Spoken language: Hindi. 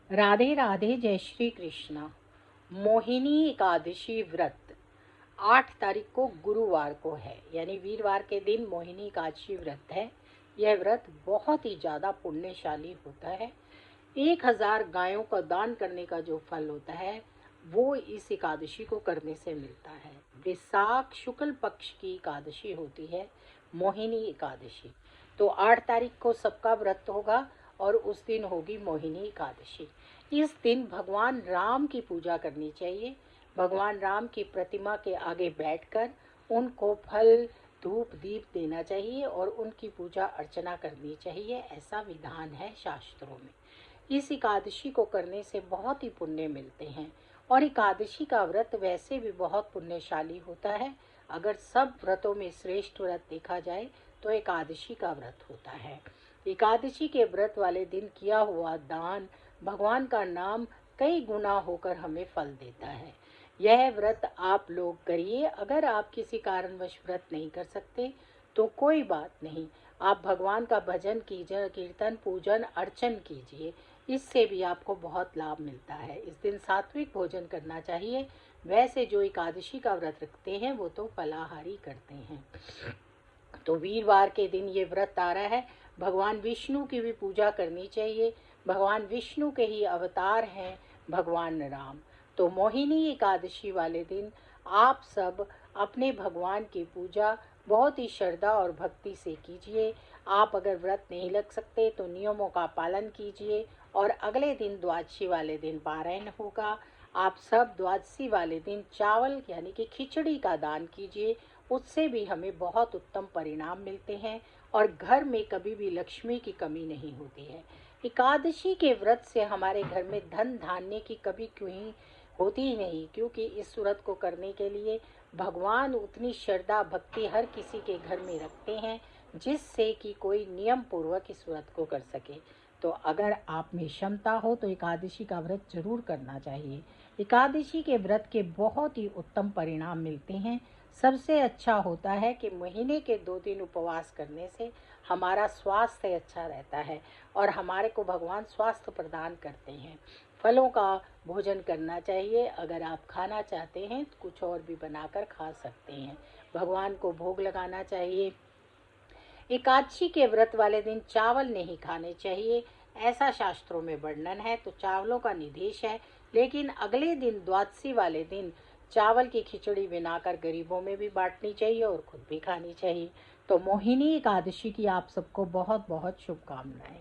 राधे राधे, जय श्री कृष्णा। मोहिनी एकादशी व्रत 8 तारीख को गुरुवार को है, यानी वीरवार के दिन मोहिनी एकादशी व्रत है। यह व्रत बहुत ही ज़्यादा पुण्यशाली होता है। 1000 गायों का दान करने का जो फल होता है वो इस एकादशी को करने से मिलता है। वैशाख शुक्ल पक्ष की एकादशी होती है मोहिनी एकादशी। तो 8 तारीख को सबका व्रत होगा और उस दिन होगी मोहिनी एकादशी। इस दिन भगवान राम की पूजा करनी चाहिए। भगवान राम की प्रतिमा के आगे बैठकर उनको फल धूप दीप देना चाहिए और उनकी पूजा अर्चना करनी चाहिए, ऐसा विधान है शास्त्रों में। इस एकादशी को करने से बहुत ही पुण्य मिलते हैं और एकादशी का व्रत वैसे भी बहुत पुण्यशाली होता है। अगर सब व्रतों में श्रेष्ठ व्रत देखा जाए तो एकादशी का व्रत होता है। एकादशी के व्रत वाले दिन किया हुआ दान भगवान का नाम कई गुना होकर हमें फल देता है। यह व्रत आप लोग करिए। अगर आप किसी कारणवश व्रत नहीं कर सकते तो कोई बात नहीं, आप भगवान का भजन कीजिए, कीर्तन पूजन अर्चन कीजिए, इससे भी आपको बहुत लाभ मिलता है। इस दिन सात्विक भोजन करना चाहिए। वैसे जो एकादशी का व्रत रखते हैं वो तो फलाहारी करते हैं। तो वीरवार के दिन ये व्रत आ रहा है। भगवान विष्णु की भी पूजा करनी चाहिए। भगवान विष्णु के ही अवतार हैं भगवान राम। तो मोहिनी एकादशी वाले दिन आप सब अपने भगवान की पूजा बहुत ही श्रद्धा और भक्ति से कीजिए। आप अगर व्रत नहीं लग सकते तो नियमों का पालन कीजिए और अगले दिन द्वादशी वाले दिन पारायण होगा। आप सब द्वादशी वाले दिन चावल यानी कि खिचड़ी का दान कीजिए, उससे भी हमें बहुत उत्तम परिणाम मिलते हैं और घर में कभी भी लक्ष्मी की कमी नहीं होती है। एकादशी के व्रत से हमारे घर में धन धान्य की कभी क्यों होती ही नहीं, क्योंकि इस व्रत को करने के लिए भगवान उतनी श्रद्धा भक्ति हर किसी के घर में रखते हैं जिससे कि कोई नियम पूर्वक इस व्रत को कर सके। तो अगर आप में क्षमता हो तो एकादशी का व्रत जरूर करना चाहिए। एकादशी के व्रत के बहुत ही उत्तम परिणाम मिलते हैं। सबसे अच्छा होता है कि महीने के 2 दिन उपवास करने से हमारा स्वास्थ्य अच्छा रहता है और हमारे को भगवान स्वास्थ्य प्रदान करते हैं। फलों का भोजन करना चाहिए। अगर आप खाना चाहते हैं तो कुछ और भी बनाकर खा सकते हैं। भगवान को भोग लगाना चाहिए। एकादशी के व्रत वाले दिन चावल नहीं खाने चाहिए, ऐसा शास्त्रों में वर्णन है। तो चावलों का निषेध है, लेकिन अगले दिन द्वादशी वाले दिन चावल की खिचड़ी बनाकर गरीबों में भी बांटनी चाहिए और खुद भी खानी चाहिए। तो मोहिनी एकादशी की आप सबको बहुत बहुत शुभकामनाएं।